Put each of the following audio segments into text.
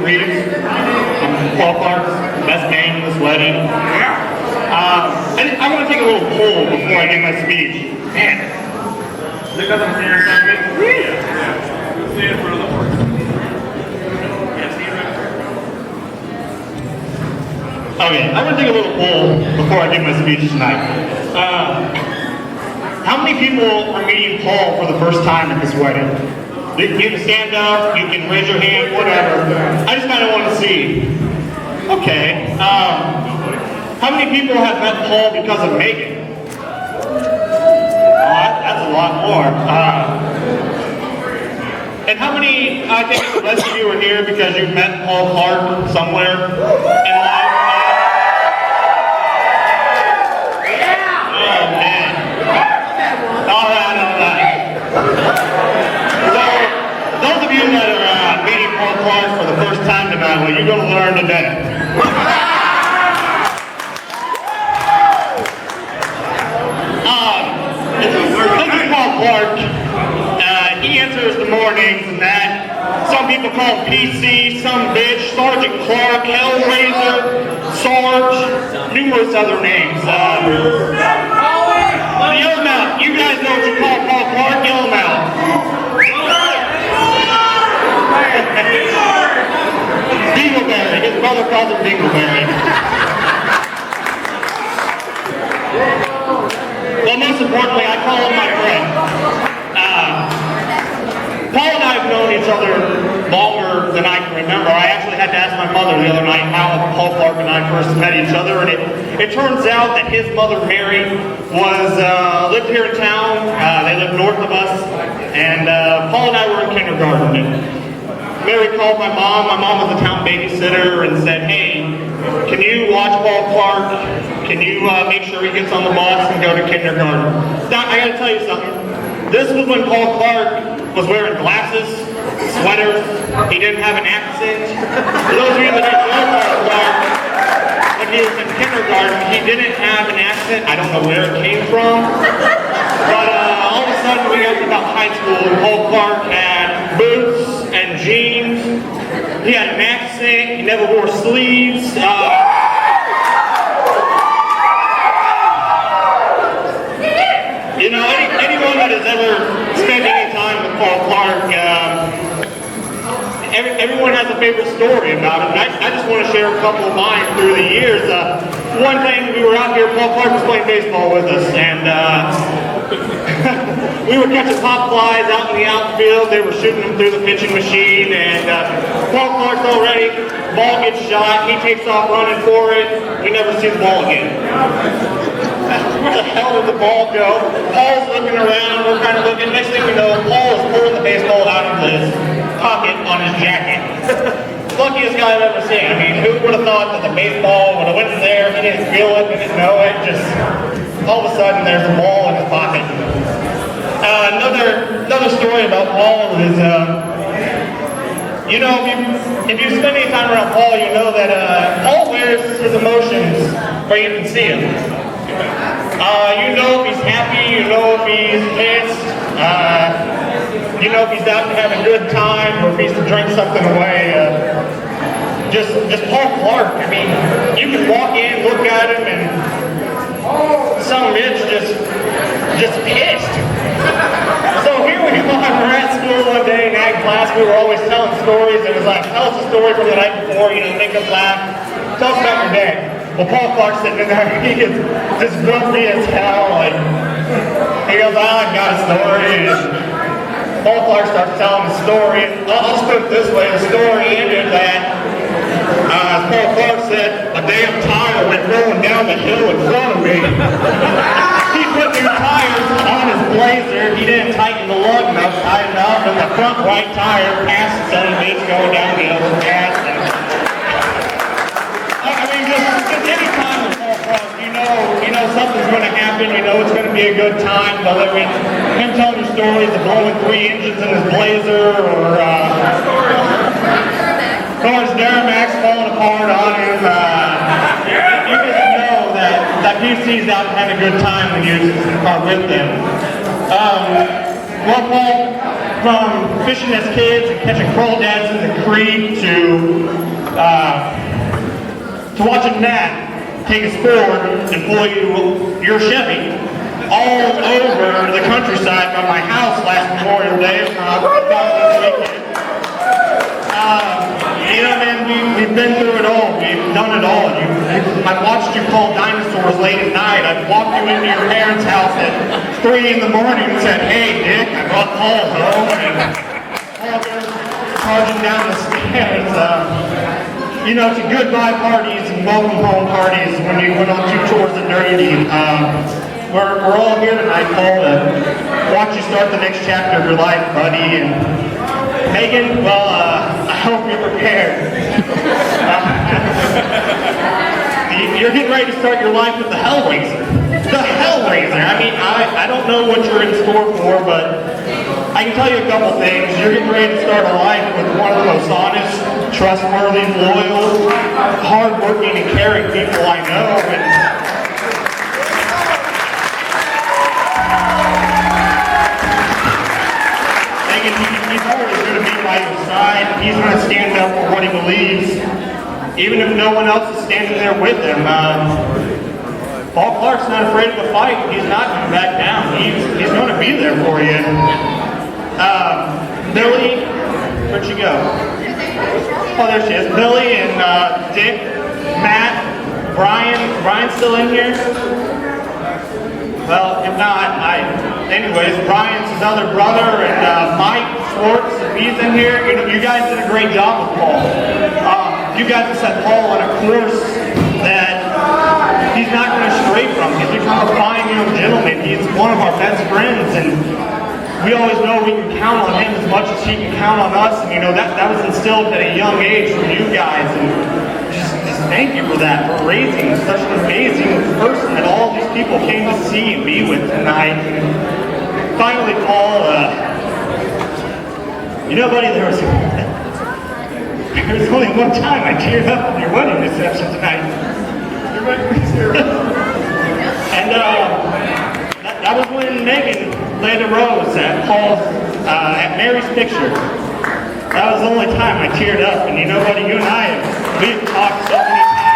greetings. Paul Clark, best man in this wedding. I want to take a little poll before I give my speech. Man. Is it because I'm here something? Yeah. We'll see it for the horse. Okay, I want to take a little poll before I give my speech tonight. How many people are meeting Paul for the first time at this wedding? You can stand up, you can raise your hand, whatever. I just kind of want to see. Okay. How many people have met Paul because of Megan? That's a lot more. And how many, I think the rest of you are here because you've met Paul Clark somewhere in life? Oh, man. All right. So, those of you that are meeting Paul Clark for the first time tonight, well, you're going to learn today. Clark, he answers the mornings and that. Some people call him PC, some bitch, Sergeant Clark, Hellraiser, Sarge, numerous other names. Yell them out. You guys know what you call Paul Clark, yell them out. Dingleberry, his brother calls him Dingleberry. Well, most importantly, I call him my friend. Paul and I have known each other longer than I can remember. I actually had to ask my mother the other night how Paul Clark and I first met each other, and it turns out that his mother, Mary, lived here in town. They lived north of us, and Paul and I were in kindergarten. And Mary called my mom. My mom was a town babysitter and said, "Hey, can you watch Paul Clark? Can you make sure he gets on the bus and go to kindergarten?" Now, I gotta tell you something. This was when Paul Clark was wearing glasses, sweaters. He didn't have an accent. For those of you that didn't know Paul Clark, when he was in kindergarten, he didn't have an accent. I don't know where it came from. But all of a sudden, we got to about high school, and Paul Clark had boots and jeans. He had an accent. He never wore sleeves. You know, anyone that has ever spent any time with Paul Clark, everyone has a favorite story about him. And I just want to share a couple of mine through the years. One thing, we were out here, Paul Clark was playing baseball with us, and we were catching pop flies out in the outfield. They were shooting them through the pitching machine, and Paul Clark's all ready. Ball gets shot. He takes off running for it. We never see the ball again. Where the hell did the ball go? Paul's looking around. We're kind of looking. Next thing we know, Paul is pulling the baseball out of his pocket on his jacket. Luckiest guy I've ever seen. I mean, who would have thought that the baseball would have went in there? He didn't feel it. He didn't know it. Just all of a sudden, there's a ball in his pocket. Another story about Paul is, you know, if you spend any time around Paul, you know that Paul wears his emotions where you can see him. You know if he's happy, you know if he's pissed, you know if he's out to have a good time or if he's to drink something away. Just Paul Clark, I mean, you can walk in, look at him, and some bitch just pissed. So here we are at school one day in ag class. We were always telling stories. It was like, tell us a story from the night before, you know, make us laugh. Tell us about your day. Well, Paul Clark's sitting in there, he is just grumpy as hell. Like, he goes, I've got a story. And Paul Clark starts telling the story. I'll just put it this way, the story ended that, as Paul Clark said, a damn tire went rolling down the hill in front of me. He put new tires on his Blazer. He didn't tighten the lug enough, tighten up, and the front right tire passed the son of a bitch going down the hill fast. Just any time with Paul Clark, you know something's going to happen, you know it's going to be a good time, whether it's him telling you stories of blowing 3 engines in his Blazer, or his Duramax falling apart on him. You just know that PC's out having a good time when you are with him. Well, Paul, from fishing as kids and catching crawdads in the creek to watching Nat take a Ford and pull your Chevy all over the countryside by my house last Memorial Day. You know, man, we've been through it all. We've done it all. I've watched you call dinosaurs late at night. I've walked you into your parents' house at 3 in the morning and said, "Hey, Dick, I brought Paul home." And Paul goes charging down the stairs. You know, to goodbye parties and welcome home parties when you went on 2 tours of dirty. We're all here tonight, Paul, to watch you start the next chapter of your life, buddy. And Megan, well, I hope you're prepared. You're getting ready to start your life with the Hellraiser. The Hellraiser. I mean, I don't know what you're in store for, but I can tell you a couple things. You're getting ready to start a life with one of the most honest, trustworthy, loyal, hardworking, and caring people I know. And he's always going to be by your side. He's going to stand up for what he believes, even if no one else is standing there with him. Paul Clark's not afraid of a fight. He's not going to back down. He's going to be there for you. Billy, where'd she go? Oh, there she is. Billy and Dick, Matt, Brian. Brian's still in here? Well, if not, anyways, Brian's his other brother, and Mike Schwartz, if he's in here. You guys did a great job with Paul. You guys have set Paul on a course that he's not going to stray from. He's become a fine young gentleman. He's one of our best friends, and we always know we can count on him as much as he can count on us. And you know, that was instilled at a young age from you guys, and just thank you for that, for raising such an amazing person that all these people came to see and be with tonight. And finally, Paul, you know, buddy, there was only one time I teared up at your wedding reception tonight. And that was when Megan laid a rose at Paul's, at Mary's picture. That was the only time I teared up. And you know, buddy, you and I we've talked so many times.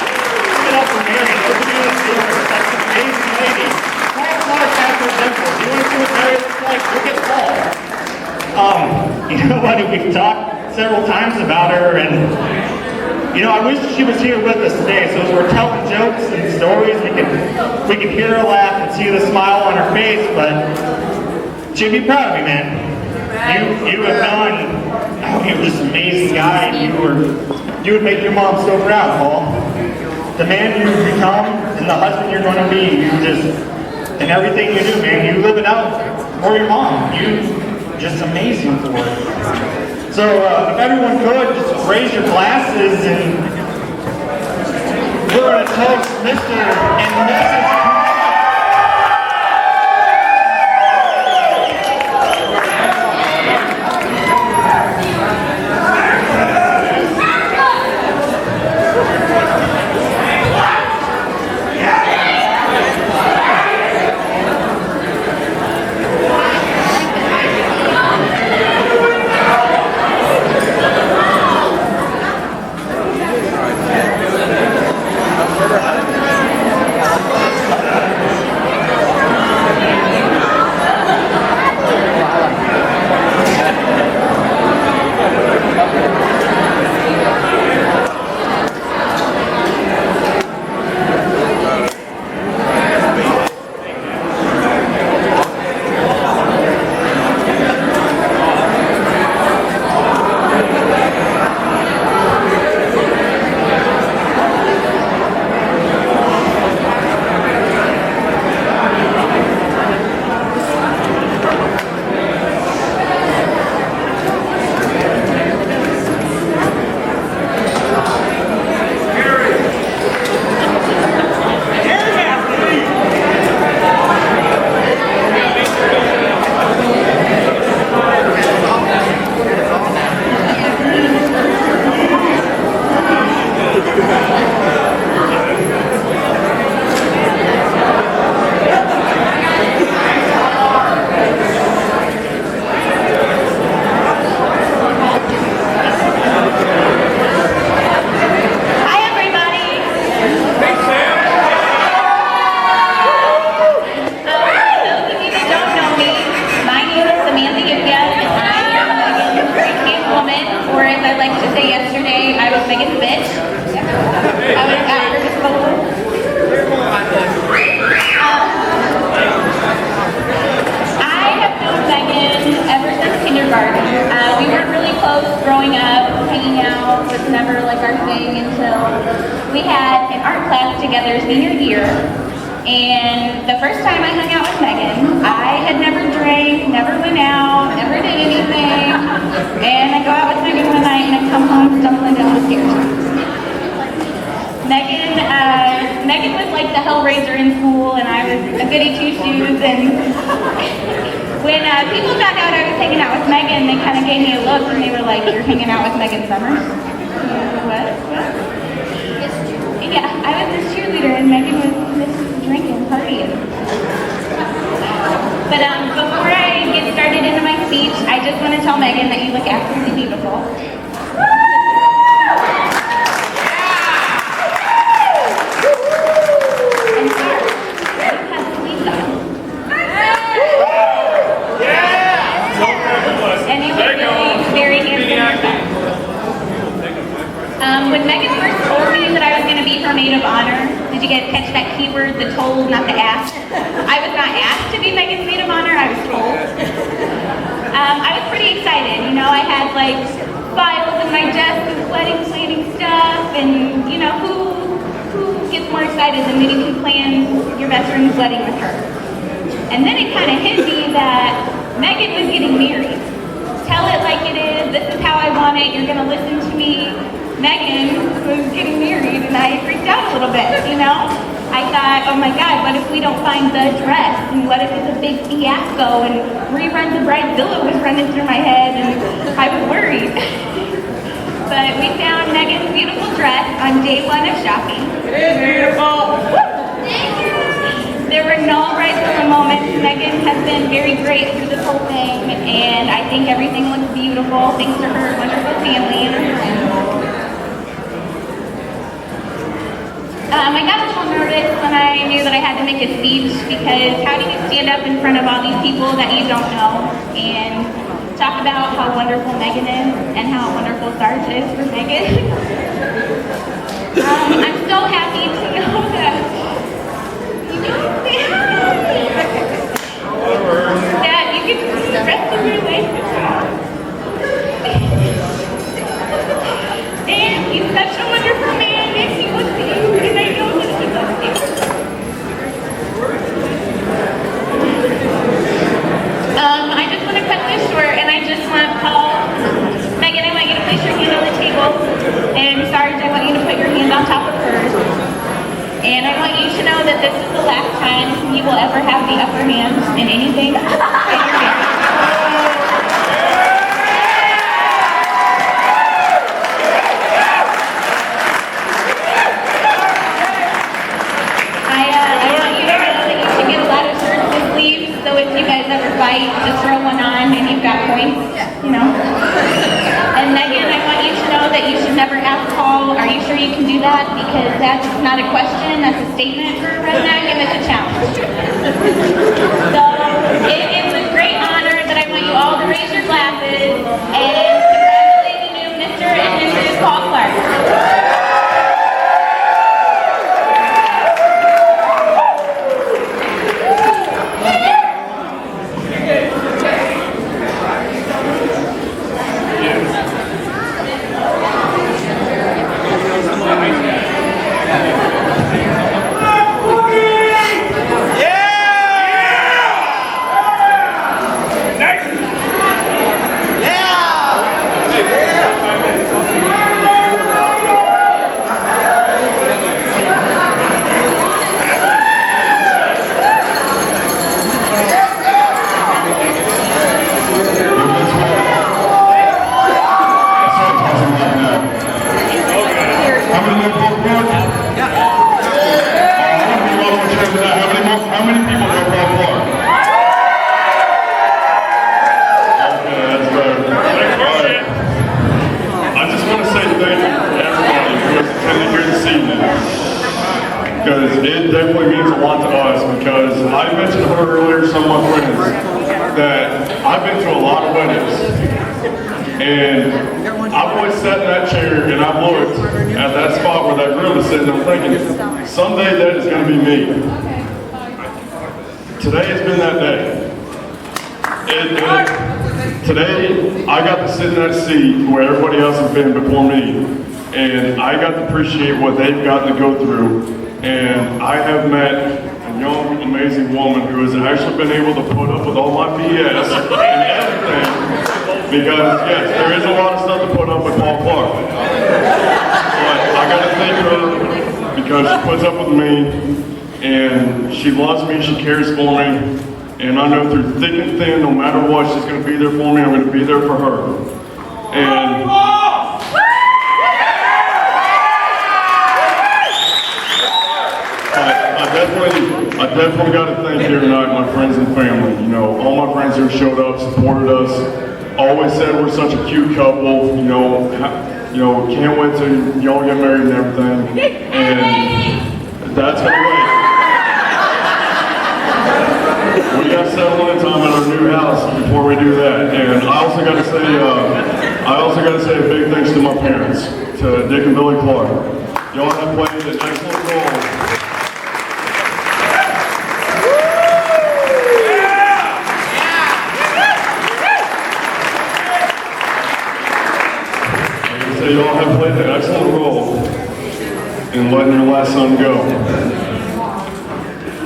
Give it up for Mary. Look at you in the That's an amazing lady. Paul Clark has her dimples. You want to see what Mary looks like? Look at Paul. You know, buddy, we've talked several times about her, and you know, I wish she was here with us today. So as we're telling jokes and stories, we can hear her laugh and see the smile on her face. But she'd be proud of me, man. You have done. Oh, you're just an amazing guy. You would make your mom so proud, Paul. The man you've become and the husband you're going to be. And everything you do, man, you live it out for your mom. You just amazing for her. So if everyone could, just raise your glasses, and we're going to toast Mr. and Mrs. like to say yesterday, I was Megan's bitch. I was at her disposal. I have known Megan ever since kindergarten. We weren't really close growing up, hanging out was never like our thing until we had an art class together senior year. And the first time I hung out with Megan, I had never drank, never went out, never did anything. And I go out with Megan one night and I come home stumbling down the stairs. Megan was like the hellraiser in school, and I was a goody two-shoes. And when people found out I was hanging out with Megan, they kind of gave me a look and they were like, "You're hanging out with Megan Summers?" What? Yeah, I was this cheerleader and Megan was this drinking, partying. But before I get started into my speech, I just want to tell Megan that you look absolutely beautiful. And sorry, you have sleeves on. And you look really very handsome. When Megan first told me that I was going to be her maid of honor, did you guys catch that keyword, the told, not the asked? I was not asked to be Megan's maid of honor, I was told. I was pretty excited, you know, I had like files in my desk of wedding planning stuff, and you know, who gets more excited than getting to plan your best friend's wedding with her? And then it kind of hit me that Megan was getting married. Tell it like it is, this is how I want it, you're going to listen to me. Megan was getting married and I freaked out a little bit, you know? I thought, oh my God, what if we don't find the dress? And what if it's a big fiasco? And reruns of Bridezilla was running through my head and I was worried. But we found Megan's beautiful dress on day one of shopping. It is beautiful. Thank you. There were no Bridezilla moments. Megan has been very great through this whole thing, and I think everything looks beautiful thanks to her wonderful family and her friends. I got a little nervous when I knew that I had to make a speech, because how do you stand up in front of all these people that you don't know and talk about how wonderful Megan is and how wonderful Sarge is for Megan? I'm so happy to know that Dad, you get to see the rest of your life with her. And he's such a wonderful man, and he loves you, and I know that he loves you. I just want to cut this short, and I just want Paul, Megan, I want you to place your hand on the table, and Sarge, I want you to put your hand on top of hers. And I want you to know that this is the last time you will ever have the upper hand in anything in your marriage. I want you to know that you should get a lot of shirts and sleeves, so if you guys ever fight, just throw one on and you've got points, you know. And Megan, I want you to know that you should never ask Paul, are you sure you can do that? Because that's not a question, that's a statement for a redneck, and it's a challenge. So, it is a great honor that I want you all to raise your glasses and congratulate the new Mr. and Mrs. Paul Clark. Because it definitely means a lot to us, because I mentioned to her earlier, some of my friends, that I've been to a lot of weddings, and I've always sat in that chair and I've looked at that spot where that groom is sitting. I'm thinking, someday that is going to be me. Today has been that day. Today, I got to sit in that seat where everybody else has been before me, and I got to appreciate what they've gotten to go through. And I have met a young, amazing woman who has actually been able to put up with all my BS and everything, because yes, there is a lot of stuff to put up with Paul Clark. But I got to thank her because she puts up with me, and she loves me, she cares for me. And I know through thick and thin, no matter what, she's going to be there for me. I'm going to be there for her. And I definitely got to thank here tonight my friends and family. You know, all my friends who showed up, supported us, always said we're such a cute couple. You know, can't wait till y'all get married and everything. And that's going to wait. We got settled in time at our new house before we do that, and I also got to say a big thanks to my parents, to Dick and Billy Clark. Y'all have played an excellent role. Like I say, y'all have played an excellent role in letting your last son go.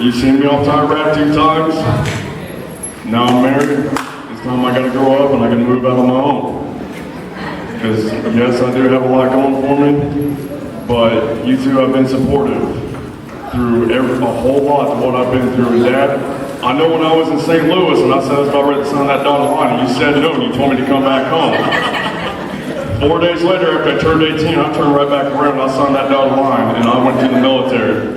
You've seen me off tie rack 2 times. Now I'm married. It's time I gotta grow up and I can move out on my own. Because yes, I do have a lot going for me, but you two have been supportive through a whole lot of what I've been through. And Dad, I know when I was in St. Louis and I said I was about ready to sign that dotted line, and you said no and you told me to come back home. 4 days later, after I turned 18, I turned right back around and I signed that dotted line and I went to the military.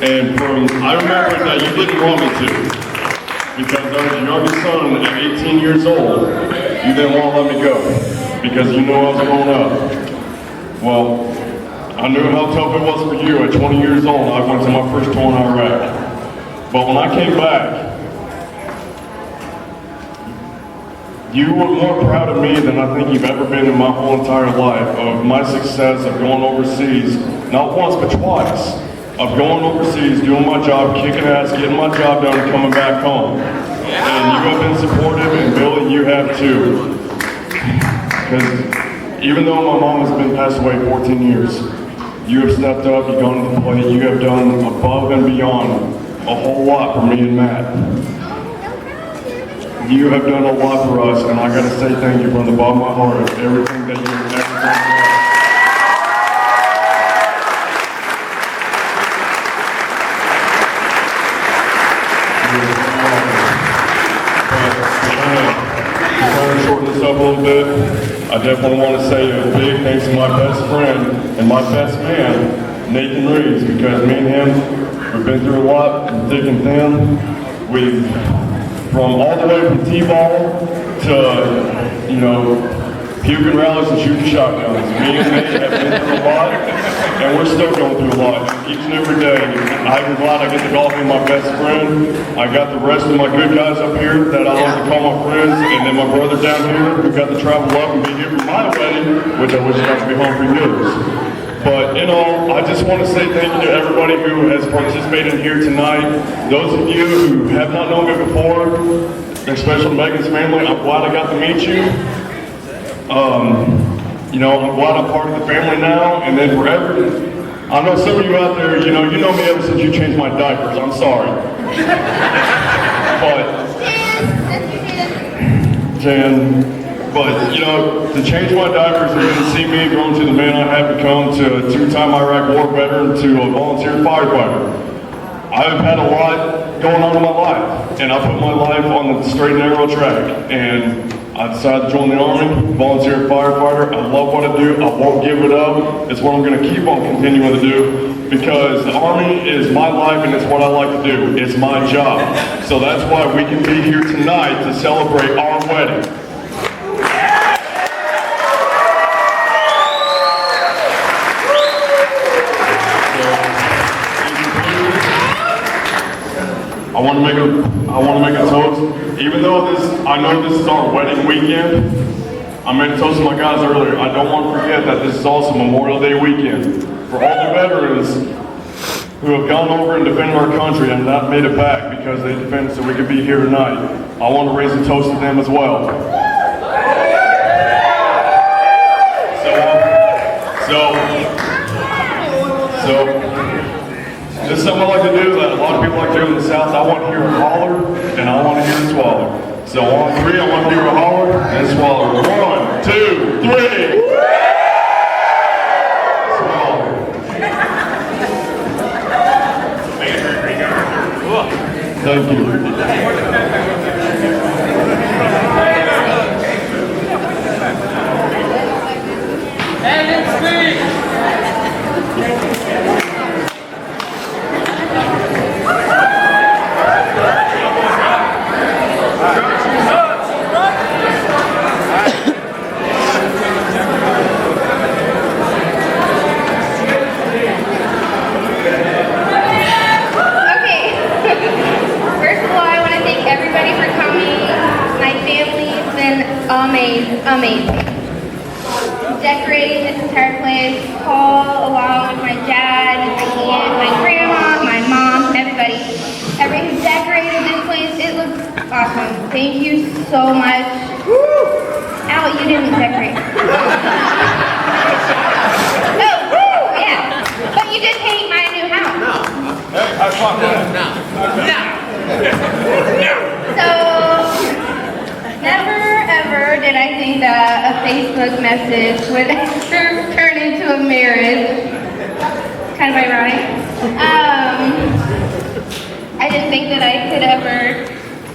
And I remember that you didn't want me to, because I was your youngest son at 18 years old. You didn't want to let me go, because you knew I was growing up. Well, I knew how tough it was for you. At 20 years old, I went to my first tour in Iraq. But when I came back, you were more proud of me than I think you've ever been in my whole entire life, of my success of going overseas, not once but twice. Of going overseas, doing my job, kicking ass, getting my job done, and coming back home. And you have been supportive, and Billy, you have too. Because even though my mom has been passed away 14 years, you have stepped up, you've gone to the plate, you have done above and beyond a whole lot for me and Matt. You have done a lot for us, and I gotta say thank you from the bottom of my heart of everything that you have ever done for us. Up a little bit, I definitely want to say a big thanks to my best friend and my best man, Nathan Reeves, because me and him, we've been through a lot, thick and thin. We've, from all the way from T-ball to, you know, puking rallies and shooting shotguns. Me and Nate have been through a lot, and we're still going through a lot. Each and every day, I'm glad I get to golf with my best friend. I got the rest of my good guys up here that I like to call my friends, and then my brother down here who got to travel up and be here for my wedding, which I wish I got to be home for yours. But in all, I just want to say thank you to everybody who has participated here tonight. Those of you who have not known me before, especially Megan's family, I'm glad I got to meet you. You know, I'm glad I'm part of the family now, and then forever. I know some of you out there, you know me ever since you changed my diapers. I'm sorry. But you know, to change my diapers and to see me grow into the man I have become, to a 2-time Iraq war veteran, to a volunteer firefighter. I've had a lot going on in my life, and I put my life on the straight and narrow track, and I decided to join the Army, volunteer firefighter. I love what I do. I won't give it up. It's what I'm going to keep on continuing to do, because the Army is my life and it's what I like to do. It's my job. So that's why we can be here tonight to celebrate our wedding. I want to make a toast. Even though I know this is our wedding weekend, I made a toast to my guys earlier. I don't want to forget that this is also Memorial Day weekend. For all the veterans who have gone over and defended our country and not made it back because they defended so we could be here tonight, I want to raise a toast to them as well. So, this is something I like to do that a lot of people like to do in the South. I want to hear a holler, and I want to hear a swallow. So on three, I want to hear a holler and a swallow. 1, 2, 3. Swallow. Thank you. And it's me. Amazing. Decorating this entire place, all along with my dad, my aunt, my grandma, my mom, everybody. Everybody who decorated this place, it looks awesome. Thank you so much. Woo! Al, you didn't decorate. No, woo, yeah. But you did paint my new house. No. So, never ever did I think that a Facebook message would ever turn into a marriage. Kind of ironic. I didn't think that I could ever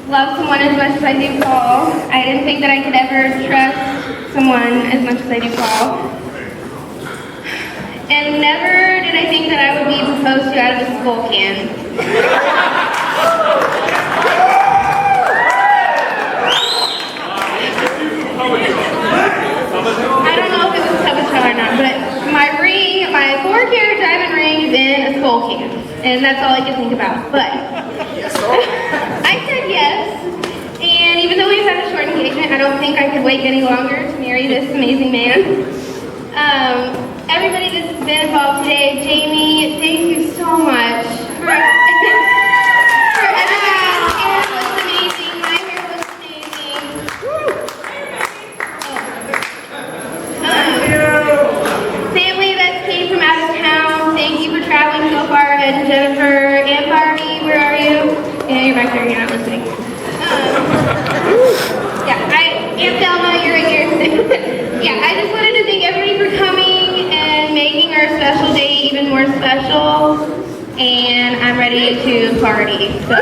love someone as much as I do Paul. I didn't think that I could ever trust someone as much as I do Paul. And never did I think that I would be proposed to out of a skull can. I don't know if it was Tubba or not, but my 4-carat diamond ring is in a skull can, and that's all I could think about. But I said yes, and even though we've had a short engagement, I don't think I could wait any longer to marry this amazing man. Everybody that's been involved today, Jamie, thank you so much for everything. Hair was amazing. My hair was amazing. Family that came from out of town, thank you for traveling so far. And Jennifer and Barbie, where are you? Yeah, you're back there. You're not listening. Aunt Thelma, you're right here. Yeah, I just wanted to thank everybody for coming and making our special day even more special. And I'm ready to party. So.